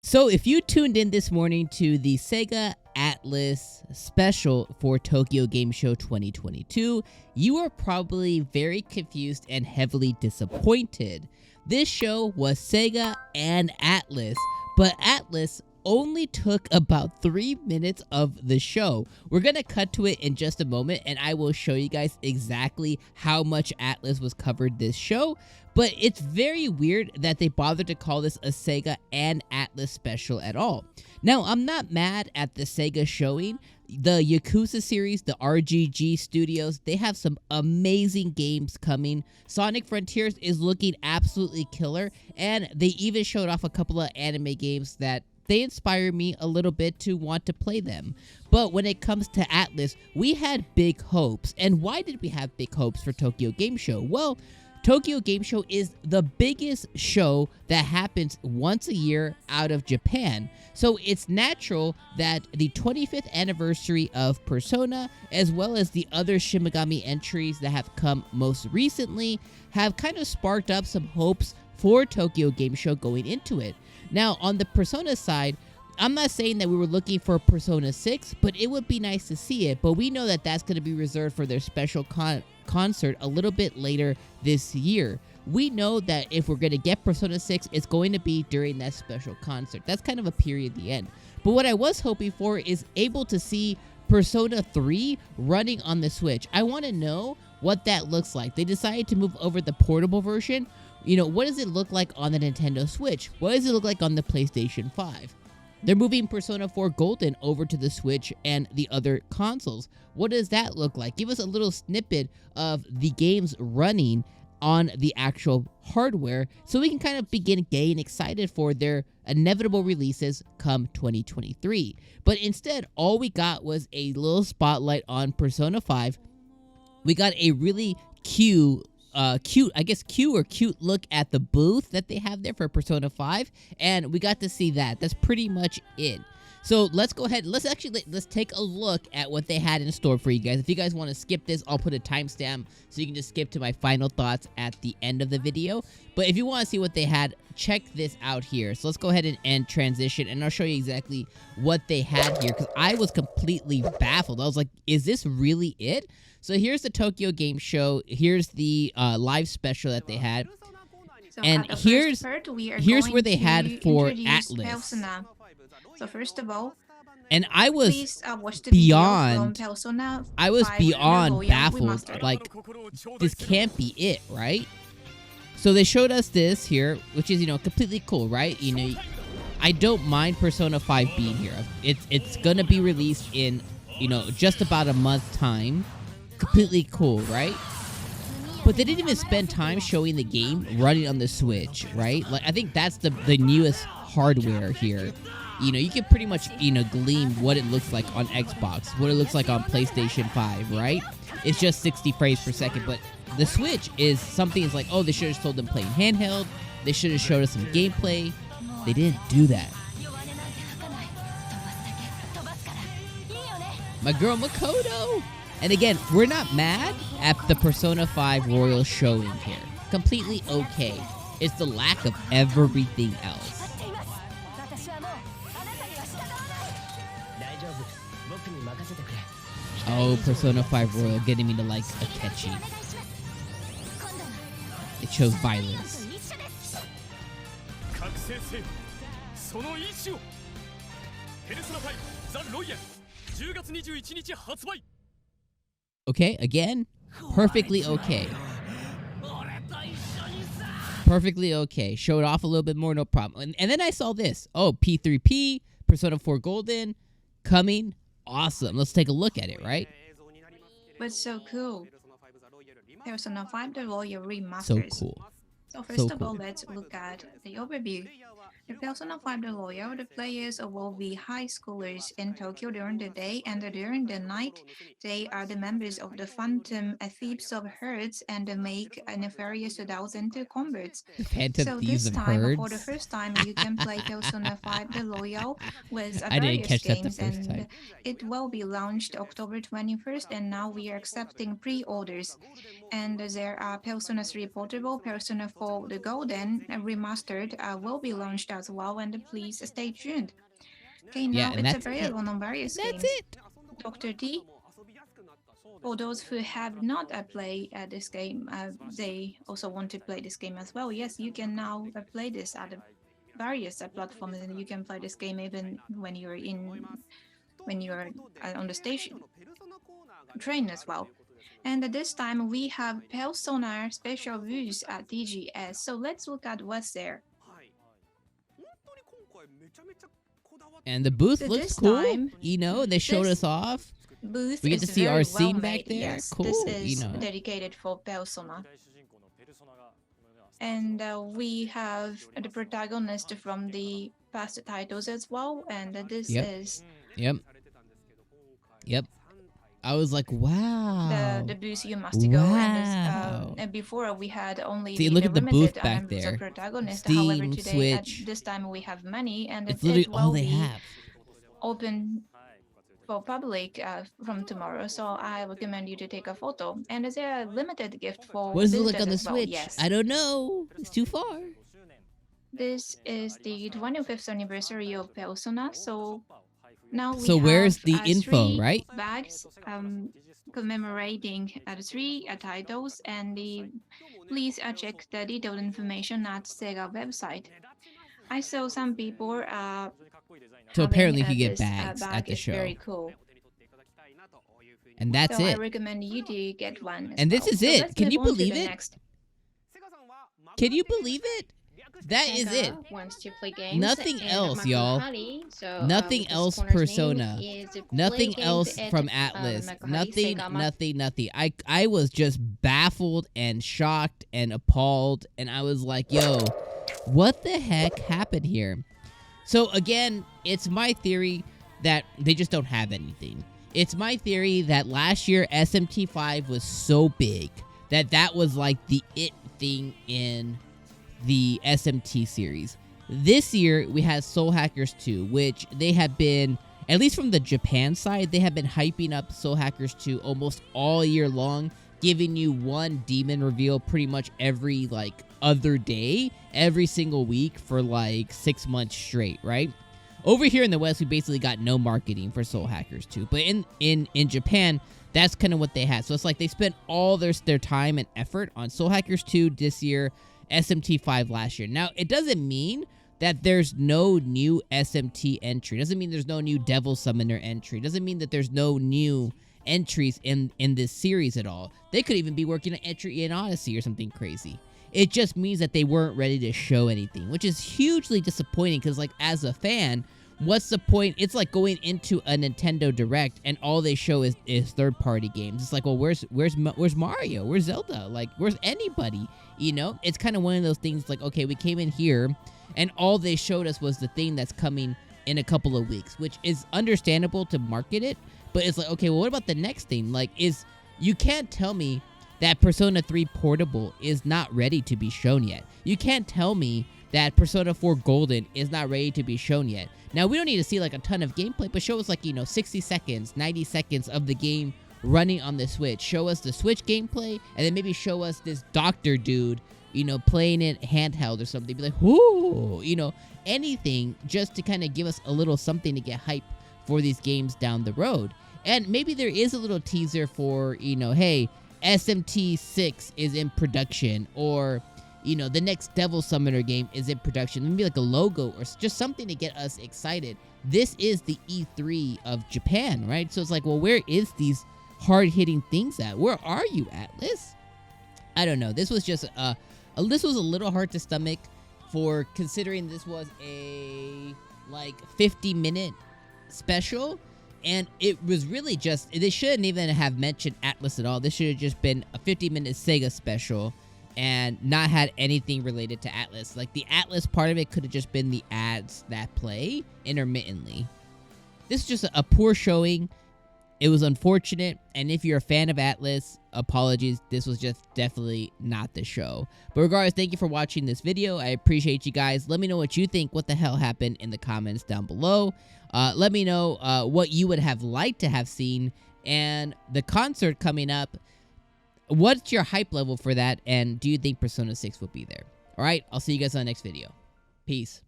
So if you tuned in this morning to the Sega Atlus special for Tokyo Game Show 2022, you are probably very confused and heavily disappointed. This show was Sega and Atlus, but Atlus only took about 3 minutes of the show. We're gonna cut to it in just a moment, and I will show you guys exactly how much Atlus was covered this show. But it's very weird that they bothered to call this a Sega and Atlus special at all. Now, I'm not mad at the Sega showing. The Yakuza series, the RGG studios, they have some amazing games coming. Sonic Frontiers is looking absolutely killer, and they even showed off a couple of anime games that they inspire me a little bit to want to play them. But when it comes to Atlus, we had big hopes. And why did we have big hopes for Tokyo Game Show? Well, Tokyo Game Show is the biggest show that happens once a year out of Japan. So it's natural that the 25th anniversary of Persona, as well as the other Shin Megami entries that have come most recently, have kind of sparked up some hopes for Tokyo Game Show going into it. Now, on the Persona side, I'm not saying that we were looking for Persona 6, but it would be nice to see it. But we know that that's going to be reserved for their special concert a little bit later this year. We know that if we're going to get Persona 6, it's going to be during that special concert. That's kind of a period at the end. But what I was hoping for is able to see Persona 3 running on the Switch. I want to know what that looks like. They decided to move over the portable version. You know, what does it look like on the Nintendo Switch? What does it look like on the PlayStation 5? They're moving Persona 4 Golden over to the Switch and the other consoles. What does that look like? Give us a little snippet of the games running on the actual hardware so we can kind of begin getting excited for their inevitable releases come 2023. But instead, all we got was a little spotlight on Persona 5. We got a really cute look at the booth that they have there for Persona 5, and we got to see that. That's pretty much it. So let's go ahead. Let's take a look at what they had in store for you guys. If you guys want to skip this, I'll put a timestamp so you can just skip to my final thoughts at the end of the video. But if you want to see what they had, check this out here. So let's go ahead and transition, and I'll show you exactly what they had here, because I was completely baffled. I was like, is this really it? So here's the Tokyo Game Show. Here's the live special that they had. So and here's where they had for Atlus. Persona. So first of all, and I was please watch the beyond baffled. Like, this can't be it, right? So they showed us this here, which is, completely cool, right? I don't mind Persona 5 being here. It's gonna be released in, just about a month's time. Completely cool, right? But they didn't even spend time showing the game running on the Switch, right? Like, I think that's the newest hardware here. You can pretty much, glean what it looks like on Xbox, what it looks like on PlayStation 5, right? It's just 60 frames per second, but the Switch is something that's like, oh, they should have told them playing handheld. They should have showed us some gameplay. They didn't do that. My girl Makoto! And again, we're not mad at the Persona 5 Royal showing here. Completely okay. It's the lack of everything else. Oh, Persona 5 Royal getting me to like Akechi. It shows violence. Okay, again, perfectly okay. Perfectly okay. Show it off a little bit more, no problem. And then I saw this. Oh, P3P, Persona 4 Golden, coming. Awesome. Let's take a look at it, right? But so cool. Persona 5 The Royal Remasters. So cool. So first of all, let's look at the overview. In Persona 5 The Royal, the players will be high schoolers in Tokyo during the day, and during the night, they are the members of the Phantom Thieves of Herds and make nefarious adults into combats. So this time, for the first time, you can play Persona 5 The Royal with various games, and it will be launched October 21st, and now we are accepting pre-orders. And there are Persona 3 Portable, Persona 4 The Golden Remastered will be launched as well, and please stay tuned. Okay, Yeah, now and it's that's it. available on various That's games. it. Dr. D, for those who have not played this game, they also want to play this game as well. Yes, you can now play this at various platforms, and you can play this game even when you're on the station train as well. And this time we have Persona special booth at DGS. So let's look at what's there. And the booth So looks this cool. time, They showed this us off. booth We get is to see very our well scene back made. there. Yes, Cool. this is dedicated for Persona. And we have the protagonist from the past titles as well. And this is Yep. I was like, wow. the booth you must go. Wow. And before we had only See, the look at the limited booth back members there. of protagonist. Steam, However, today at Switch. this time we have many, and It's it literally all will they be have. open for public from tomorrow. So I recommend you to take a photo. And is there a limited gift for What does it look visitors on the as well? Switch? Yes. I don't know. It's too far. This is the 25th anniversary of Persona. So now we So where's have the info, 3 right? bags commemorating the 3 titles, and please check the detailed information at Sega website. I saw some people So apparently you get this bags bag at the is show. very cool. And that's So I it. recommend you to get one. And this is it. Let's Can move you on to believe the it? next. Can you believe it? That is it. Sega wants to play games. Nothing and else, y'all. Makuhari, so, Nothing this else corner's name Persona. is Play Nothing Games else at, from Atlus. Makuhari Sega Nothing. I was just baffled and shocked and appalled, and I was like, yo, what the heck happened here? So again, it's my theory that they just don't have anything. It's my theory that last year SMT5 was so big that was like the it thing in the SMT series. This year we had Soul Hackers 2, which they have been, at least from the Japan side, they have been hyping up Soul Hackers 2 almost all year long, giving you one demon reveal pretty much every like other day, every single week for like 6 months straight, right? Over here in the West, we basically got no marketing for Soul Hackers 2, but in Japan, that's kind of what they had. So it's like they spent all their time and effort on Soul Hackers 2 this year, SMT5 last year. Now, it doesn't mean that there's no new SMT entry. Doesn't mean there's no new Devil Summoner entry. Doesn't mean that there's no new entries in this series at all. They could even be working on entry in Odyssey or something crazy. It just means that they weren't ready to show anything, which is hugely disappointing because, like, as a fan, what's the point? It's like going into a Nintendo Direct and all they show is third-party games. It's like, well, where's Mario? Where's Zelda? Like, where's anybody? You know? It's kind of one of those things like, okay, we came in here and all they showed us was the thing that's coming in a couple of weeks, which is understandable to market it, but it's like, okay, well, what about the next thing? Like, you can't tell me that Persona 3 Portable is not ready to be shown yet. You can't tell me that Persona 4 Golden is not ready to be shown yet. Now, we don't need to see like a ton of gameplay, but show us like, 60 seconds, 90 seconds of the game running on the Switch. Show us the Switch gameplay, and then maybe show us this doctor dude, playing it handheld or something. Be like, whoo, anything just to kind of give us a little something to get hype for these games down the road. And maybe there is a little teaser for, hey, SMT6 is in production, or the next Devil Summoner game is in production. Maybe like a logo or just something to get us excited. This is the E3 of Japan, right? So it's like, well, where is these hard-hitting things at? Where are you, Atlus? I don't know. This was just this was a little hard to stomach for considering this was a like 50-minute special. And it was really just, they shouldn't even have mentioned Atlus at all. This should have just been a 50-minute Sega special and not had anything related to Atlus. Like, the Atlus part of it could have just been the ads that play intermittently. This is just a poor showing. It was unfortunate, and if you're a fan of Atlus, apologies, this was just definitely not the show. But regardless, thank you for watching this video. I appreciate you guys. Let me know what you think, what the hell happened in the comments down below. Let me know what you would have liked to have seen, and the concert coming up, what's your hype level for that, and do you think Persona 6 will be there? Alright, I'll see you guys on the next video. Peace.